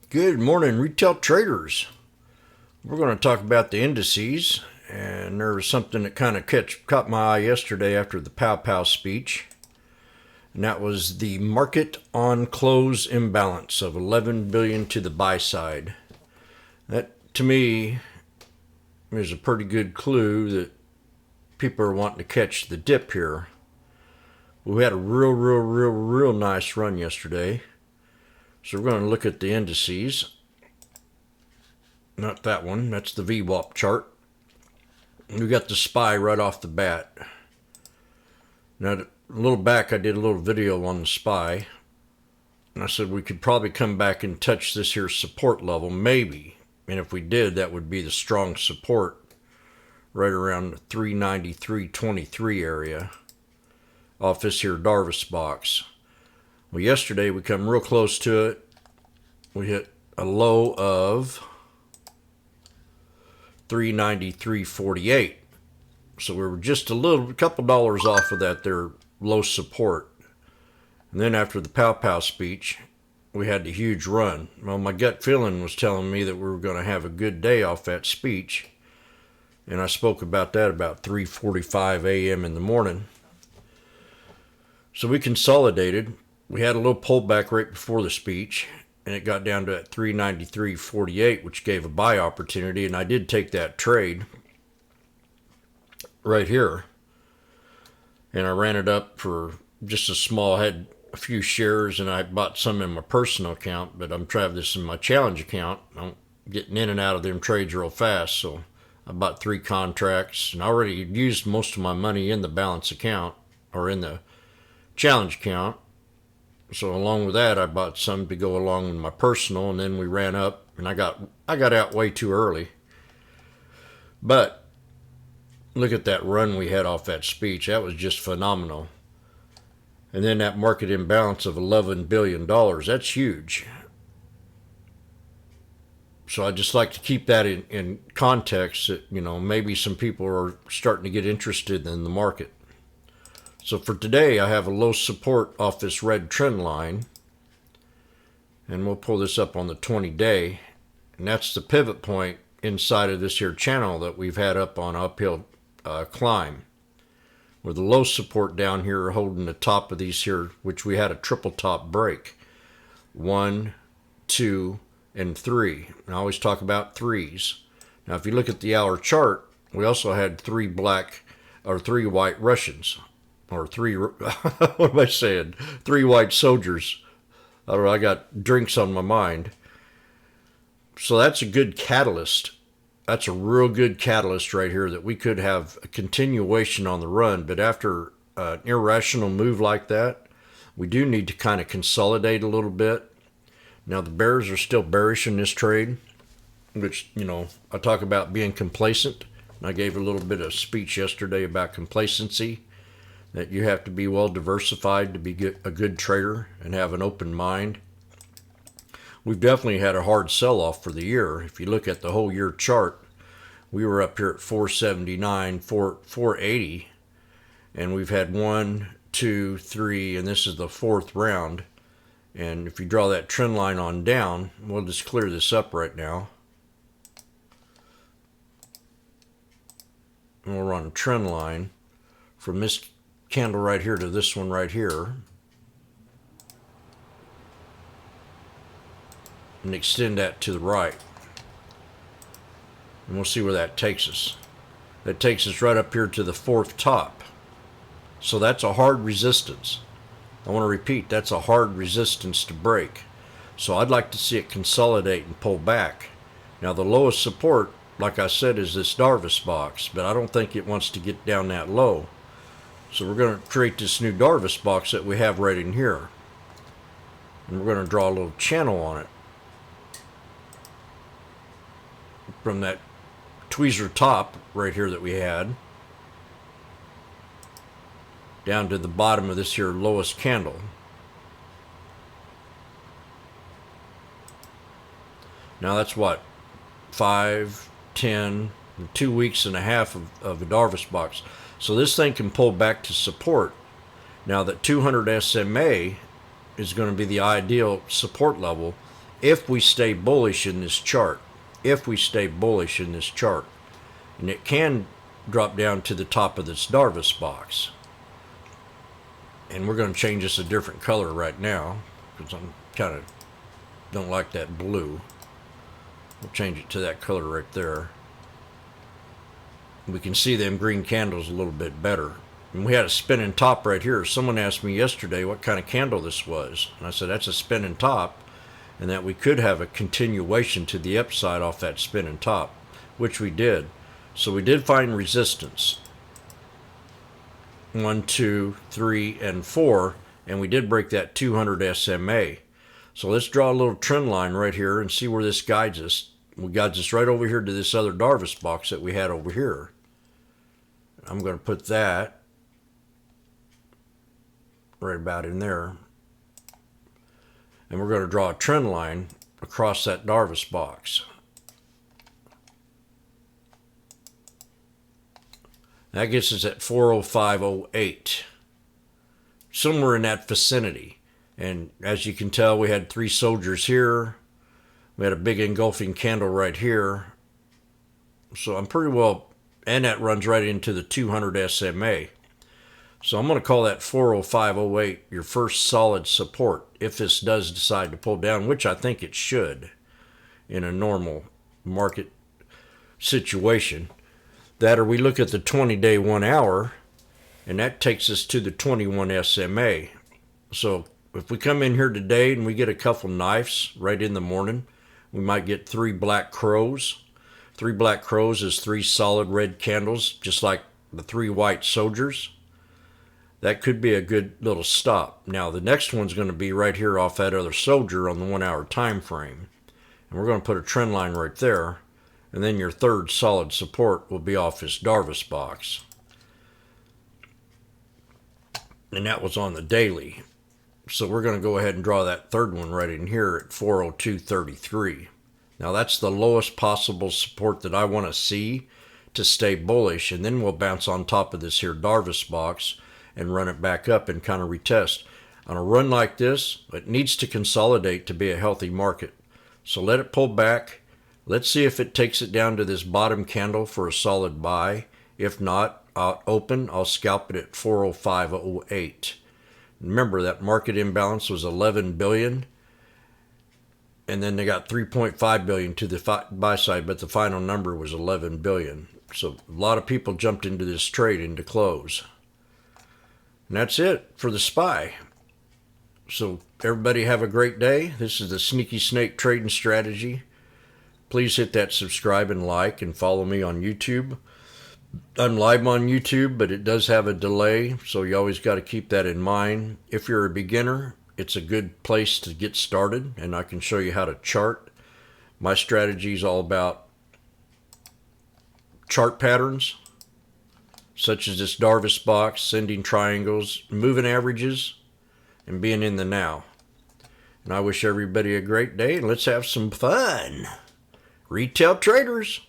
Good morning, retail traders. We're going to talk about the indices, and there was something that kind of caught my eye yesterday after the Pow Pow speech, and that was the market on close imbalance of 11 billion to the buy side. That, to me, is a pretty good clue that people are wanting to catch the dip here. We had a real nice run yesterday. So we're going to look at the indices. Not that one, that's the VWAP chart. We got the SPY right off the bat. Now, a little back, I did a little video on the SPY. And I said we could probably come back and touch this here support level, maybe. And if we did, that would be the strong support right around the 393.23 area off this here Darvis box. Well, yesterday we come real close to it. We hit a low of 393.48. So we were just a couple dollars off of that there low support. And then after the Pow Pow speech, we had the huge run. Well, my gut feeling was telling me that we were going to have a good day off that speech. And I spoke about that about 3:45 a.m. in the morning. So we consolidated. We had a little pullback right before the speech, and it got down to at 393.48, which gave a buy opportunity, and I did take that trade right here. And I ran it up for just a small, had a few shares, and I bought some in my personal account, but I'm trying this in my challenge account. I'm getting in and out of them trades real fast, so I bought 3 contracts, and I already used most of my money in the balance account, or in the challenge account. So along with that, I bought some to go along with my personal, and then we ran up, and I got out way too early. But look at that run we had off that speech. That was just phenomenal. And then that market imbalance of $11 billion, that's huge. So I just like to keep that in context that, maybe some people are starting to get interested in the market. So for today, I have a low support off this red trend line. And we'll pull this up on the 20-day. And that's the pivot point inside of this here channel that we've had up on uphill climb. With the low support down here holding the top of these here, which we had a triple top break. 1, 2, and 3. And I always talk about threes. Now if you look at the hour chart, we also had 3 white Russians. Or 3, what am I saying? 3 white soldiers. I don't know, I got drinks on my mind. So that's a good catalyst. That's a real good catalyst right here that we could have a continuation on the run. But after an irrational move like that, we do need to kind of consolidate a little bit. Now the bears are still bearish in this trade, which, I talk about being complacent. And I gave a little bit of speech yesterday about complacency. That you have to be well diversified to be a good trader and have an open mind. We've definitely had a hard sell-off for the year. If you look at the whole year chart, we were up here at 479, 480, and we've had 1, 2, 3, and this is the 4th round. And if you draw that trend line on down, we'll just clear this up right now. And we'll run a trend line from this candle right here to this one right here, and extend that to the right, and we'll see where that takes us. That takes us right up here to the 4th top. So that's a hard resistance. I want to repeat, that's a hard resistance to break. So I'd like to see it consolidate and pull back. Now the lowest support, like I said, is this Darvis box, but I don't think it wants to get down that low. So we're going to create this new Darvis box that we have right in here. And we're going to draw a little channel on it. From that tweezer top right here that we had. Down to the bottom of this here lowest candle. Now that's what? 5, 10, 2 weeks and a half of a Darvis box. So this thing can pull back to support. Now that 200 SMA is going to be the ideal support level. if we stay bullish in this chart. If we stay bullish in this chart. And it can drop down to the top of this Darvis box. And we're going to change this a different color right now, because I'm kind of don't like that blue. We'll change it to that color right there. We can see them green candles a little bit better. And we had a spinning top right here. Someone asked me yesterday what kind of candle this was. And I said that's a spinning top, and that we could have a continuation to the upside off that spinning top, which we did. So we did find resistance. 1, 2, 3, and 4. And we did break that 200 SMA. So let's draw a little trend line right here and see where this guides us. It guides us right over here to this other Darvis box that we had over here. I'm going to put that right about in there. And we're going to draw a trend line across that Darvis box. That gets us at 405.08. Somewhere in that vicinity. And as you can tell, we had 3 soldiers here. We had a big engulfing candle right here. So I'm pretty well, and that runs right into the 200 SMA. So I'm going to call that 405.08 your first solid support if this does decide to pull down, which I think it should in a normal market situation. That, or we look at the 20-day 1 hour, and that takes us to the 21 SMA. So if we come in here today and we get a couple knives right in the morning, we might get 3 black crows. 3 black crows is 3 solid red candles, just like the 3 white soldiers. That could be a good little stop. Now the next one's going to be right here off that other soldier on the 1 hour time frame. And we're going to put a trend line right there. And then your third solid support will be off this Darvis box. And that was on the daily. So we're going to go ahead and draw that third one right in here at 402.33. Now that's the lowest possible support that I want to see to stay bullish. And then we'll bounce on top of this here Darvis box and run it back up and kind of retest. On a run like this, it needs to consolidate to be a healthy market. So let it pull back. Let's see if it takes it down to this bottom candle for a solid buy. If not, I'll scalp it at 405.08. Remember that market imbalance was 11 billion, and then they got 3.5 billion to the buy side, but the final number was 11 billion. So a lot of people jumped into this trade into close. And that's it for the SPY. So everybody have a great day. This is the Sneaky Snake Trading Strategy. Please hit that subscribe and like and follow me on YouTube. I'm live on YouTube, but it does have a delay, so you always got to keep that in mind. If you're a beginner, it's a good place to get started, and I can show you how to chart. My strategy is all about chart patterns, such as this Darvis box, sending triangles, moving averages, and being in the now. And I wish everybody a great day, and let's have some fun. Retail traders.